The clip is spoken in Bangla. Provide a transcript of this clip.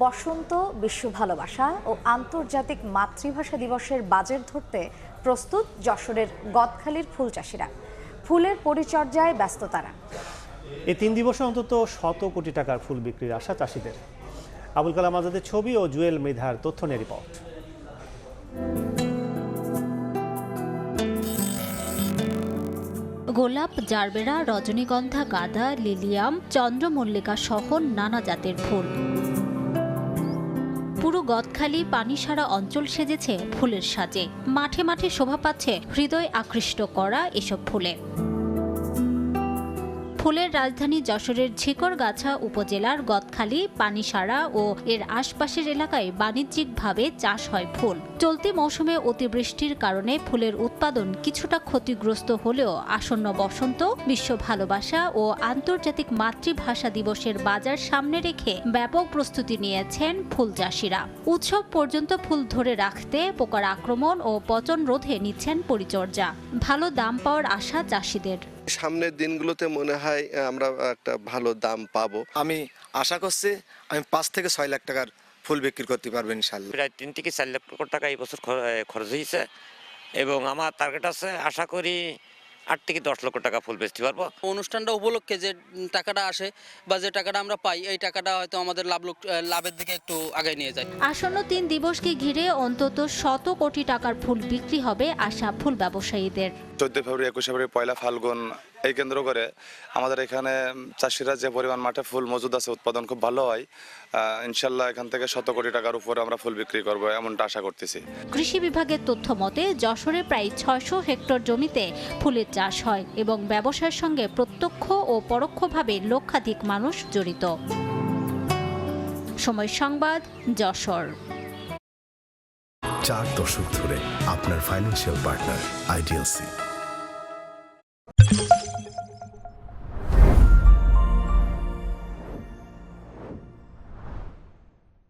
বসন্ত, বিশ্ব ভালোবাসা ও আন্তর্জাতিক মাতৃভাষা দিবসের বাজেট ধরতে প্রস্তুত যশোরের গদখালির ফুল চাষিরা। ফুলের পরিচর্যায় ব্যস্ত তারা। এই 3 দিবসে অন্তত 100 কোটি টাকার ফুল বিক্রির আশা চাষিদের। আবুল কালাম আজাদের ছবি ও জুয়েল মৃধার তথ্য নিয়ে রিপোর্ট। গোলাপ, জারবেরা, রজনীগন্ধা, গাঁদা, লিলিয়াম, চন্দ্রমল্লিকা সহ নানা জাতের ফুল। পুরো গদখালি পানিসারা অঞ্চল সেজেছে ফুলের সাজে। মাঠে মাঠে শোভা পাচ্ছে হৃদয় আকৃষ্ট করা এসব ফুলে। ফুলের রাজধানী যশোরের ঝিকরগাছা উপজেলার গদখালি, পানিসারা ও এর আশপাশের এলাকায় বাণিজ্যিকভাবে চাষ হয় ফুল। চলতি মৌসুমে অতিবৃষ্টির কারণে ফুলের উৎপাদন কিছুটা ক্ষতিগ্রস্ত হলেও আসন্ন বসন্ত, বিশ্ব ভালোবাসা ও আন্তর্জাতিক মাতৃভাষা দিবসের বাজার সামনে রেখে ব্যাপক প্রস্তুতি নিয়েছেন ফুল চাষিরা। উৎসব পর্যন্ত ফুল ধরে রাখতে পোকার আক্রমণ ও পচন রোধে নিচ্ছেন পরিচর্যা। ভালো দাম পাওয়ার আশা চাষিদের। সামনের দিনগুলোতে মনে হয় আমরা একটা ভালো দাম পাবো। আমি আশা করছি আমি 5 থেকে 6 লাখ টাকার ফুল বিক্রি করতে পারবো ইনশাল্লাহ। প্রায় 3 থেকে 4 লক্ষ টাকা এই বছর খরচ হয়েছে এবং আমার টার্গেট আছে, আশা করি 8 থেকে 10 লক্ষ টাকা ফুল বেচতে পারবো। অনুষ্ঠানটা উপলক্ষে যে টাকাটা আসে বা যে টাকাটা আমরা পাই, এই টাকাটা হয়তো আমাদের লাভের দিকে একটু আগায় নিয়ে যায়। আসন্ন 3 দিবসকে ঘিরে অন্তত 100 কোটি টাকার ফুল বিক্রি হবে আশা ফুল ব্যবসায়ীদের। 14 ফেব্রুয়ারি 21 ফেব্রুয়ারি পয়লা ফাল্গুন এই কেন্দ্র করে আমাদের এখানে চাষিরা যে পরিমাণ মাঠে ফুল মজুদ আছে, উৎপাদন খুব ভালো হয়। ইনশাল্লাহ এখান থেকে 100 কোটি টাকার উপরে আমরা ফুল বিক্রি করবো এমনটা আশা করতেছি। কৃষি বিভাগের তথ্য মতে যশোরে প্রায় 600 হেক্টর জমিতে ফুলের চাষ হয় এবং ব্যবসার সঙ্গে প্রত্যক্ষ ও পরোক্ষভাবে লক্ষাধিক মানুষ জড়িত। সময় সংবাদ, যশোর। 4 দশক ধরে আপনার ফাইন্যান্সিয়াল পার্টনার আইডিএলসি।